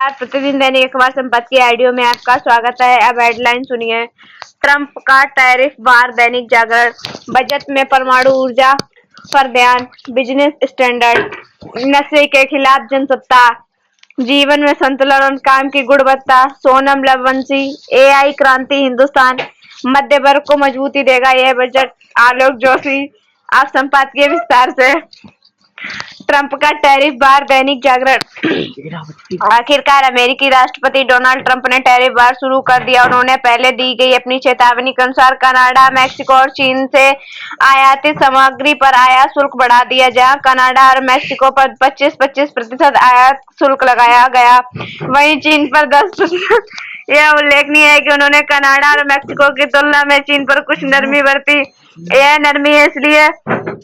प्रतिदिन दैनिक अखबार संपादक की ऑडियो में आपका स्वागत है। अब हेडलाइन सुनिए। ट्रंप का टैरिफ वार, दैनिक जागरण। बजट में परमाणु ऊर्जा पर ध्यान, बिजनेस स्टैंडर्ड। नशे के खिलाफ जनसत्ता, जीवन में संतुलन और काम की गुणवत्ता। सोनम लवंशी, एआई क्रांति हिंदुस्तान। मध्य वर्ग को मजबूती देगा यह बजट, आलोक जोशी। आप संपादकीय विस्तार से। ट्रंप का टैरिफ वार, दैनिक जागरण। आखिरकार अमेरिकी राष्ट्रपति डोनाल्ड ट्रंप ने टैरिफ वार शुरू कर दिया। उन्होंने पहले दी गई अपनी चेतावनी के अनुसार कनाडा, मैक्सिको और चीन से आयातित सामग्री पर आयात शुल्क बढ़ा दिया। जहां कनाडा और मैक्सिको पर 25% आयात शुल्क लगाया गया, वहीं चीन पर 10%। यह उल्लेखनीय है कि उन्होंने कनाडा और मैक्सिको की तुलना में चीन पर कुछ नरमी बरती। यह नरमी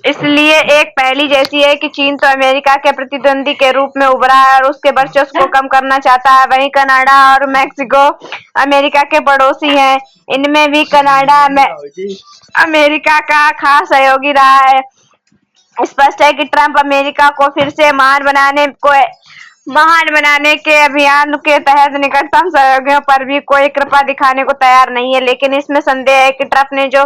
इसलिए एक पहली जैसी है कि चीन तो अमेरिका के प्रतिद्वंदी के रूप में उभरा है और उसके वर्चस्व को कम करना चाहता है। वहीं कनाडा और मैक्सिको अमेरिका के पड़ोसी हैं। इनमें भी कनाडा अमेरिका का खास सहयोगी रहा है। स्पष्ट है कि ट्रंप अमेरिका को फिर से महान बनाने के अभियान के तहत निकटतम सहयोगियों पर भी कोई कृपा दिखाने को तैयार नहीं है। लेकिन इसमें संदेह है कि ट्रंप ने जो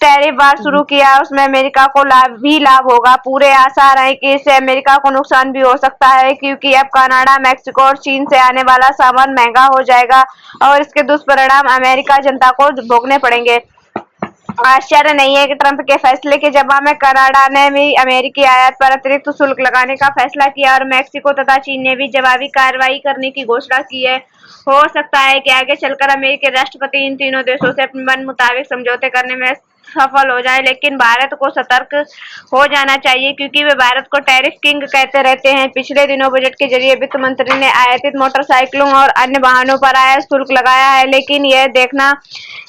टैरिफ वार शुरू किया उसमें अमेरिका को लाभ होगा। पूरे आसार है कि इससे अमेरिका को नुकसान भी हो सकता है, क्योंकि अब कनाडा, मैक्सिको और चीन से आने वाला सामान महंगा हो जाएगा और इसके दुष्परिणाम अमेरिका जनता को भोगने पड़ेंगे। आश्चर्य नहीं है कि ट्रंप के फैसले के जवाब में कनाडा ने भी अमेरिकी आयात पर अतिरिक्त शुल्क लगाने का फैसला किया और मैक्सिको तथा चीन ने भी जवाबी कार्रवाई करने की घोषणा की है। हो सकता है कि आगे चलकर अमेरिकी राष्ट्रपति इन तीनों देशों से अपने मन मुताबिक समझौते करने में सफल हो जाए, लेकिन भारत को सतर्क हो जाना चाहिए, क्योंकि वे भारत को टैरिफ किंग कहते रहते हैं। पिछले दिनों बजट के जरिए वित्त मंत्री ने आयातित मोटरसाइकिलों और अन्य वाहनों पर आयात शुल्क लगाया है, लेकिन यह देखना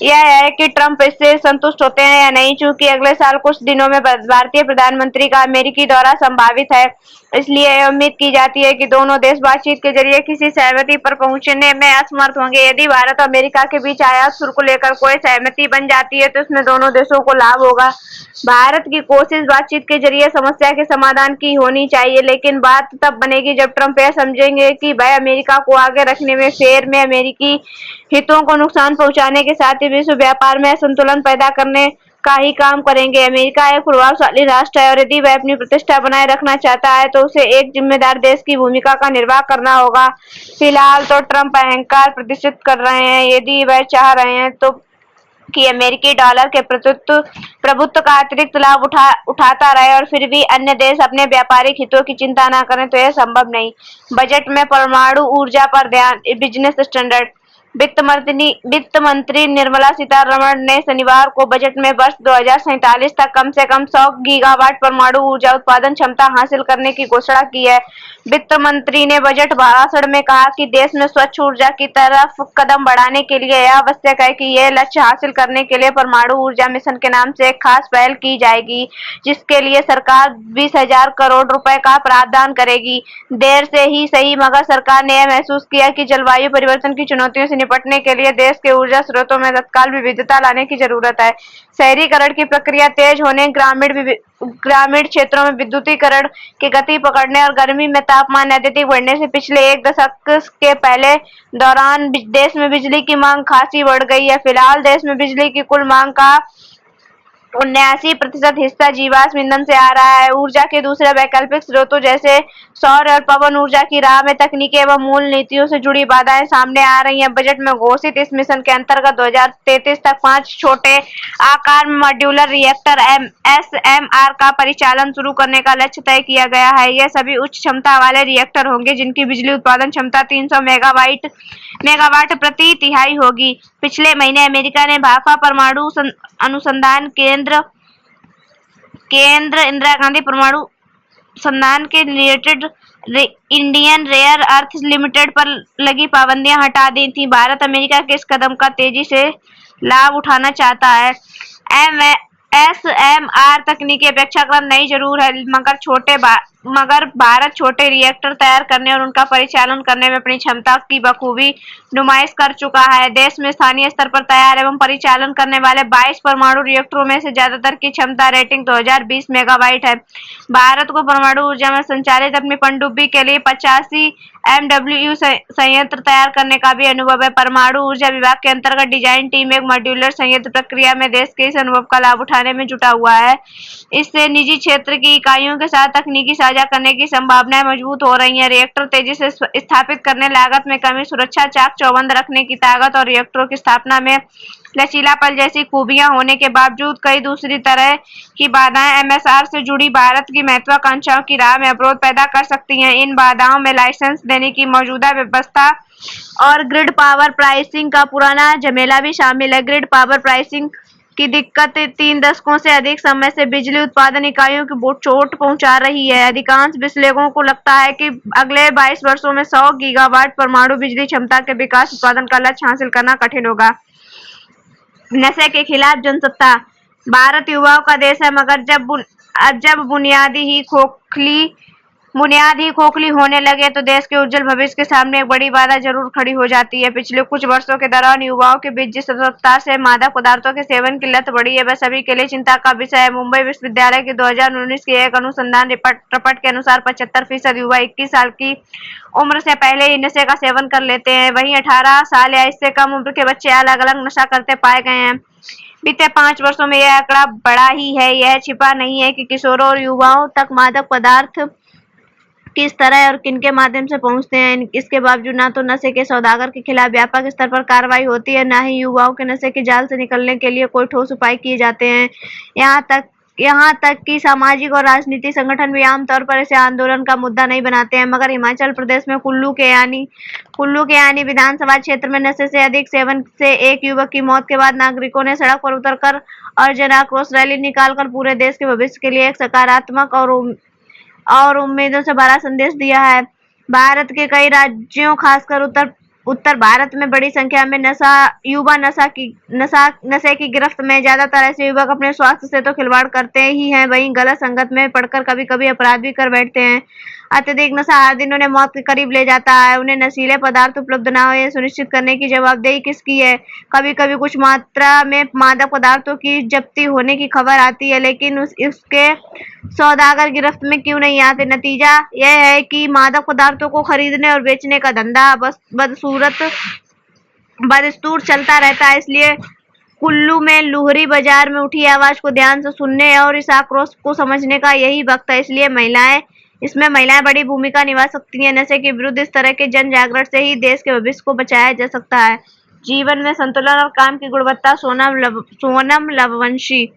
यह है कि ट्रंप इससे संतुष्ट होते हैं या नहीं, चूंकि अगले साल कुछ दिनों में भारतीय प्रधानमंत्री का अमेरिकी दौरा संभावित है। इसलिए यह उम्मीद की जाती है कि दोनों देश बातचीत के जरिए किसी सहमति पर पहुंचने में असमर्थ होंगे। यदि भारत और अमेरिका के बीच आयात शुल्क को लेकर कोई सहमति बन जाती है तो इसमें दोनों देशों को लाभ होगा। भारत की कोशिश बातचीत के जरिए समस्या के समाधान की होनी चाहिए, लेकिन बात तब बनेगी जब ट्रंप यह समझेंगे कि वह अमेरिका को आगे रखने में फेर में अमेरिकी हितों को नुकसान पहुंचाने के साथ ही विश्व व्यापार में असंतुलन पैदा करने का ही काम करेंगे। अमेरिका एक प्रभावशाली राष्ट्र है और यदि वह अपनी प्रतिष्ठा बनाए रखना चाहता है तो उसे एक जिम्मेदार देश की भूमिका का निर्वाह करना होगा। फिलहाल तो ट्रंप अहंकार प्रदर्शित कर रहे हैं। यदि वह चाह रहे हैं तो कि अमेरिकी डॉलर के प्रभुत्व का अतिरिक्त लाभ उठाता रहे और फिर भी अन्य देश अपने व्यापारिक हितों की चिंता न करें, तो यह संभव नहीं। बजट में परमाणु ऊर्जा पर ध्यान, बिजनेस स्टैंडर्ड। वित्त मंत्री निर्मला सीतारमण ने शनिवार को बजट में वर्ष 2047 तक कम से कम 100 गीगावाट परमाणु ऊर्जा उत्पादन क्षमता हासिल करने की घोषणा की है। वित्त मंत्री ने बजट भाषण में कहा कि देश में स्वच्छ ऊर्जा की तरफ कदम बढ़ाने के लिए यह आवश्यक है कि यह लक्ष्य हासिल करने के लिए परमाणु ऊर्जा मिशन के नाम से एक खास पहल की जाएगी, जिसके लिए सरकार 20,000 करोड़ रुपए का प्रावधान करेगी। देर से ही सही, मगर सरकार ने यह महसूस किया कि जलवायु परिवर्तन की चुनौतियों से निपटने के लिए देश के ऊर्जा स्रोतों में तत्काल विविधता लाने की जरूरत है। शहरीकरण की प्रक्रिया तेज होने, ग्रामीण क्षेत्रों में विद्युतीकरण की गति पकड़ने और गर्मी में तापमान अत्यधिक बढ़ने से पिछले एक दशक के पहले दौरान देश में बिजली की मांग खासी बढ़ गई है। फिलहाल देश में बिजली की कुल मांग का 79% हिस्सा जीवाश्म ईंधन से आ रहा है। ऊर्जा के दूसरे वैकल्पिक स्रोतों जैसे सौर और पवन ऊर्जा की राह में तकनीकी एवं मूल नीतियों से जुड़ी बाधाएं सामने आ रही हैं। बजट में घोषित इस मिशन के अंतर्गत 2033 तक 5 छोटे आकार में मॉड्यूलर रिएक्टर SMR का परिचालन शुरू करने का लक्ष्य तय किया गया है। यह सभी उच्च क्षमता वाले रिएक्टर होंगे जिनकी बिजली उत्पादन क्षमता 300 मेगावाट प्रति तिहाई होगी। पिछले महीने अमेरिका ने भाभा परमाणु अनुसंधान केंद्र इंदिरा गांधी परमाणु संस्थान के related Indian rare earth limited पर लगी पाबंदियां हटा दी थी। भारत अमेरिका के इस कदम का तेजी से लाभ उठाना चाहता है। SMR तकनीकी अपेक्षाकृत नई जरूर है, मगर छोटे मगर भारत छोटे रिएक्टर तैयार करने और उनका परिचालन करने में अपनी क्षमता की बखूबी नुमाइश कर चुका है। देश में स्थानीय स्तर पर तैयार एवं परिचालन करने वाले 22 परमाणु रिएक्टरों में से ज्यादातर की क्षमता रेटिंग 2020 मेगावाट है। भारत को परमाणु ऊर्जा में संचालित अपनी पनडुब्बी के लिए 85 MW संयंत्र तैयार करने का भी अनुभव है। परमाणु ऊर्जा विभाग के अंतर्गत डिजाइन टीम एक मॉड्यूलर संयंत्र प्रक्रिया में देश के इस अनुभव का लाभ उठाने में जुटा हुआ है। इससे निजी क्षेत्र की इकाइयों के साथ तकनीकी साझा करने की संभावनाएं मजबूत हो रही हैं। रिएक्टर तेजी से स्थापित करने, लागत में कमी, सुरक्षा चाक चौबंद रखने की ताकत और रिएक्टरों की स्थापना में लचीलापन जैसी खूबियां होने के बावजूद कई दूसरी तरह की बाधाएं एमएसआर से जुड़ी भारत की महत्वाकांक्षाओं की राह में अवरोध पैदा कर सकती हैं। इन बाधाओं में लाइसेंस देने की मौजूदा व्यवस्था और ग्रिड पावर प्राइसिंग का पुराना झमेला भी शामिल है। ग्रिड पावर प्राइसिंग की दिक्कत 3 दशकों से अधिक समय से बिजली उत्पादन इकाइयों की चोट पहुंचा रही है। अधिकांश विश्लेषकों को लगता है कि अगले 22 वर्षों में 100 गीगावाट परमाणु बिजली क्षमता के विकास उत्पादन का लक्ष्य हासिल करना कठिन होगा। नशे के खिलाफ जनसत्ता। भारत युवाओं का देश है, मगर जब बुनियाद ही खोखली होने लगे तो देश के उज्जवल भविष्य के सामने एक बड़ी बाधा जरूर खड़ी हो जाती है। पिछले कुछ वर्षों के दौरान युवाओं के बीच जिस रफ्तार से मादक पदार्थों के सेवन की लत बढ़ी है, वह सभी के लिए चिंता का विषय है। मुंबई विश्वविद्यालय की 2019 की एक अनुसंधान रिपोर्ट के अनुसार 75% युवा 21 साल की उम्र से पहले ही नशे का सेवन कर लेते हैं। वहीं 18 साल या इससे कम उम्र के बच्चे अलग अलग नशा करते पाए गए हैं। बीते 5 वर्षों में यह आंकड़ा बढ़ा ही है। यह छिपा नहीं है कि किशोरों और युवाओं तक मादक पदार्थ किस तरह और किनके माध्यम से पहुंचते हैं। इसके बावजूद न तो नशे के सौदागर के खिलाफ व्यापक स्तर पर कार्रवाई होती है, न ही युवाओं के नशे के जाल से निकलने के लिए कोई ठोस उपाय किए जाते हैं। यहाँ तक कि सामाजिक और राजनीतिक संगठन भी आमतौर पर इसे आंदोलन का मुद्दा नहीं बनाते हैं। मगर हिमाचल प्रदेश में कुल्लू के यानी विधानसभा क्षेत्र में नशे से अधिक सेवन से एक युवक की मौत के बाद नागरिकों ने सड़क पर उतरकर और जन आक्रोश रैली निकालकर पूरे देश के भविष्य के लिए एक सकारात्मक और उम्मीदों से भरा संदेश दिया है। भारत के कई राज्यों, खासकर उत्तर भारत में बड़ी संख्या में युवा नशे की गिरफ्त में। ज्यादातर ऐसे युवक अपने स्वास्थ्य से तो खिलवाड़ करते ही हैं, वहीं गलत संगत में पड़कर कभी कभी अपराध भी कर बैठते हैं। अत्यधिक नशा हर दिन उन्हें मौत के करीब ले जाता है। उन्हें नशीले पदार्थ उपलब्ध न हो, यह सुनिश्चित करने की जवाबदेही किसकी है? कभी कभी कुछ मात्रा में मादक पदार्थों की जब्ती होने की खबर आती है, लेकिन उसके सौदागर गिरफ्त में क्यों नहीं आते? नतीजा यह है कि मादक पदार्थों को खरीदने और बेचने का धंधा बदस्तूर चलता रहता है। इसलिए कुल्लू में लुहरी बाजार में उठी आवाज को ध्यान से सुनने और इस आक्रोश को समझने का यही वक्त है। इसलिए इसमें महिलाएं बड़ी भूमिका निभा सकती हैं। नशे के विरुद्ध इस तरह के जन जागरण से ही देश के भविष्य को बचाया जा सकता है। जीवन में संतुलन और काम की गुणवत्ता। सोनम लववंशी।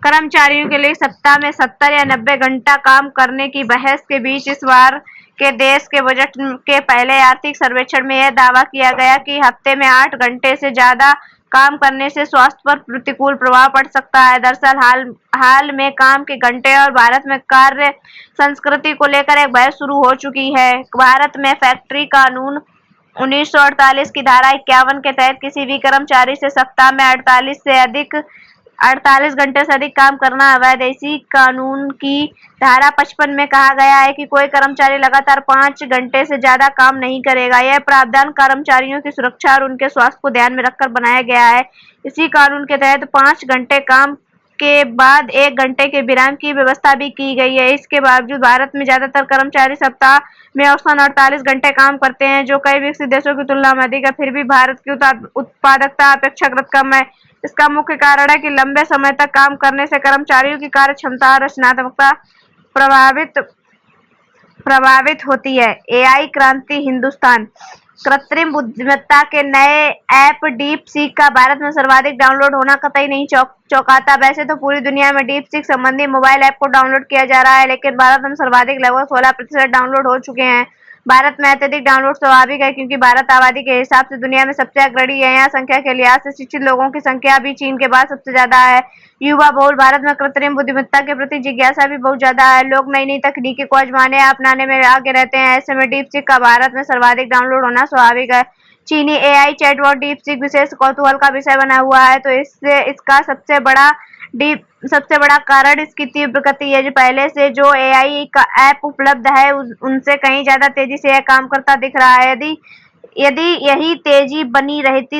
कर्मचारियों के लिए सप्ताह में 70 या 90 घंटा काम करने की बहस के बीच इस बार के देश के बजट के पहले आर्थिक सर्वेक्षण में यह दावा किया गया कि हफ्ते में 8 घंटे से ज्यादा काम करने से स्वास्थ्य पर प्रतिकूल प्रभाव पड़ सकता है। दरअसल हाल में काम के घंटे और भारत में कार्य संस्कृति को लेकर एक बहस शुरू हो चुकी है। भारत में फैक्ट्री कानून 1948 की धारा 51 के तहत किसी भी कर्मचारी से सप्ताह में 48 घंटे से अधिक काम करना अवैध है। इसी कानून की धारा 55 में कहा गया है कि कोई कर्मचारी लगातार 5 घंटे से ज्यादा काम नहीं करेगा। यह प्रावधान कर्मचारियों की सुरक्षा और उनके स्वास्थ्य को ध्यान में रखकर बनाया गया है। इसी कानून के तहत 5 घंटे काम के बाद 1 घंटे के विराम की व्यवस्था भी की गई है। इसके बावजूद भारत में ज्यादातर कर्मचारी सप्ताह में औसतन 48 घंटे काम करते हैं, जो कई विकसित देशों की तुलना में अधिक है। फिर भी भारत की उत्पादकता अपेक्षाकृत कम है। इसका मुख्य कारण है कि लंबे समय तक काम करने से कर्मचारियों की कार्य क्षमता और रचनात्मकता प्रभावित होती है। एआई क्रांति। हिंदुस्तान। कृत्रिम बुद्धिमत्ता के नए ऐप डीप सीक का भारत में सर्वाधिक डाउनलोड होना कतई नहीं चौंकाता। वैसे तो पूरी दुनिया में डीप सीक संबंधी मोबाइल ऐप को डाउनलोड किया जा रहा है, लेकिन भारत में सर्वाधिक लगभग 16% डाउनलोड हो चुके हैं। भारत में अत्यधिक डाउनलोड स्वाभाविक है, क्योंकि भारत आबादी के हिसाब से दुनिया में सबसे अग्रणी है। यहाँ संख्या के लिहाज से शिक्षित लोगों की संख्या भी चीन के बाद सबसे ज्यादा है। युवा बहुल भारत में कृत्रिम बुद्धिमत्ता के प्रति जिज्ञासा भी बहुत ज्यादा है। लोग नई नई तकनीकी को आजमाने या अपनाने में आगे रहते हैं। ऐसे में डीपसीक का भारत में सर्वाधिक डाउनलोड होना स्वाभाविक है। चीनी एआई चैटबॉट डीपसीक विशेष कौतूहल का विषय बना हुआ है, तो इसका सबसे बड़ा सबसे बड़ा कारण इसकी तीव्र गति है। जो पहले से जो एआई का ऐप उपलब्ध है उनसे कहीं ज्यादा तेजी से यह काम करता दिख रहा है। यदि यदि यही तेजी बनी रहती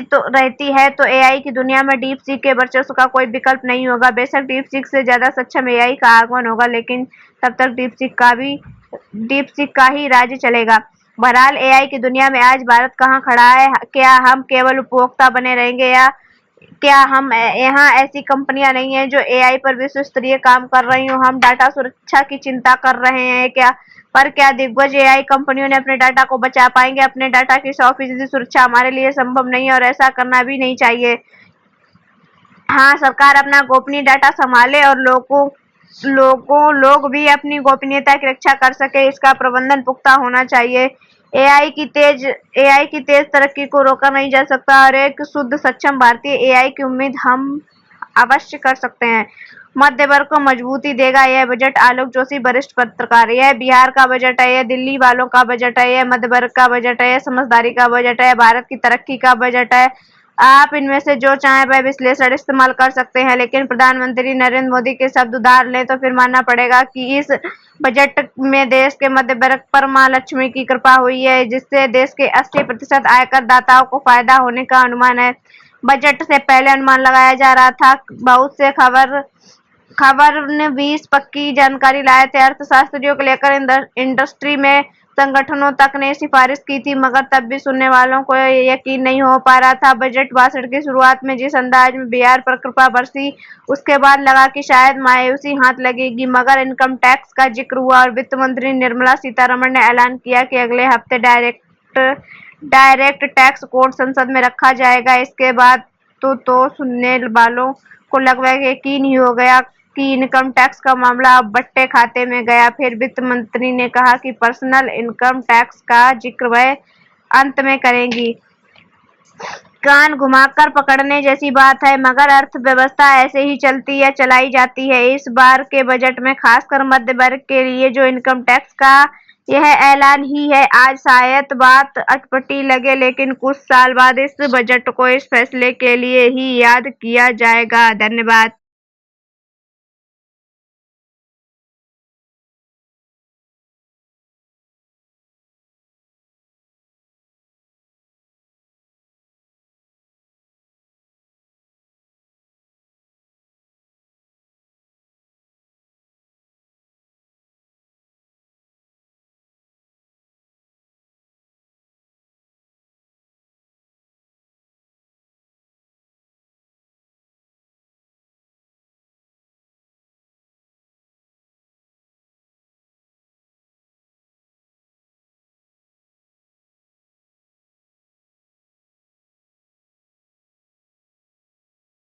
है तो एआई की दुनिया में डीप सीक के वर्चस्व का कोई विकल्प नहीं होगा। बेशक डीप सीक से ज्यादा सक्षम एआई का आगमन होगा, लेकिन तब तक डीप सीक का ही राज्य चलेगा। बहरहाल एआई की दुनिया में आज भारत कहाँ खड़ा है? क्या हम केवल उपभोक्ता बने रहेंगे, या क्या हम यहाँ ऐसी कंपनियां नहीं है जो एआई पर विश्व स्तरीय काम कर रही हो? हम डाटा सुरक्षा की चिंता कर रहे हैं क्या दिग्गज एआई कंपनियों ने अपने डाटा को बचा पाएंगे? अपने डाटा की 100% सुरक्षा हमारे लिए संभव नहीं है और ऐसा करना भी नहीं चाहिए। हाँ, सरकार अपना गोपनीय डाटा संभाले और लोग भी अपनी गोपनीयता की रक्षा कर सके, इसका प्रबंधन पुख्ता होना चाहिए। एआई की तेज तरक्की को रोका नहीं जा सकता और एक शुद्ध सक्षम भारतीय एआई की उम्मीद हम अवश्य कर सकते हैं। मध्य वर्ग को मजबूती देगा यह बजट। आलोक जोशी, वरिष्ठ पत्रकार। यह बिहार का बजट है, यह दिल्ली वालों का बजट है, यह मध्य वर्ग का बजट है, यह समझदारी का बजट है, भारत की तरक्की का बजट है। आप इनमें से जो चाहें वह विश्लेषण इस्तेमाल कर सकते हैं, लेकिन प्रधानमंत्री नरेंद्र मोदी के शब्द उधार लें तो फिर मानना पड़ेगा कि इस बजट में देश के मध्य वर्ग पर मां लक्ष्मी की कृपा हुई है, जिससे देश के 80% आयकर दाताओं को फायदा होने का अनुमान है। बजट से पहले अनुमान लगाया जा रहा था। बहुत से खबर ने 20 पक्की जानकारी लाए थे। अर्थशास्त्रियों को लेकर इंडस्ट्री में संगठनों तक ने सिफारिश की थी, मगर तब भी सुनने वालों को यकीन नहीं हो पा रहा था। बजट भाषण की शुरुआत में जिस अंदाज में बिहार पर कृपा बरसी, उसके बाद लगा कि शायद मायूसी हाथ लगेगी, मगर इनकम टैक्स का जिक्र हुआ और वित्त मंत्री निर्मला सीतारमण ने ऐलान किया कि अगले हफ्ते डायरेक्ट टैक्स कोड संसद में रखा जाएगा। इसके बाद तो सुनने वालों को लगभग यकीन ही हो गया कि इनकम टैक्स का मामला अब बट्टे खाते में गया। फिर वित्त मंत्री ने कहा कि पर्सनल इनकम टैक्स का जिक्र वह अंत में करेंगी। कान घुमाकर पकड़ने जैसी बात है, मगर अर्थव्यवस्था ऐसे ही चलाई जाती है। इस बार के बजट में खासकर मध्य वर्ग के लिए जो इनकम टैक्स का यह ऐलान ही है। आज शायद बात अटपटी लगे, लेकिन कुछ साल बाद इस बजट को इस फैसले के लिए ही याद किया जाएगा। धन्यवाद।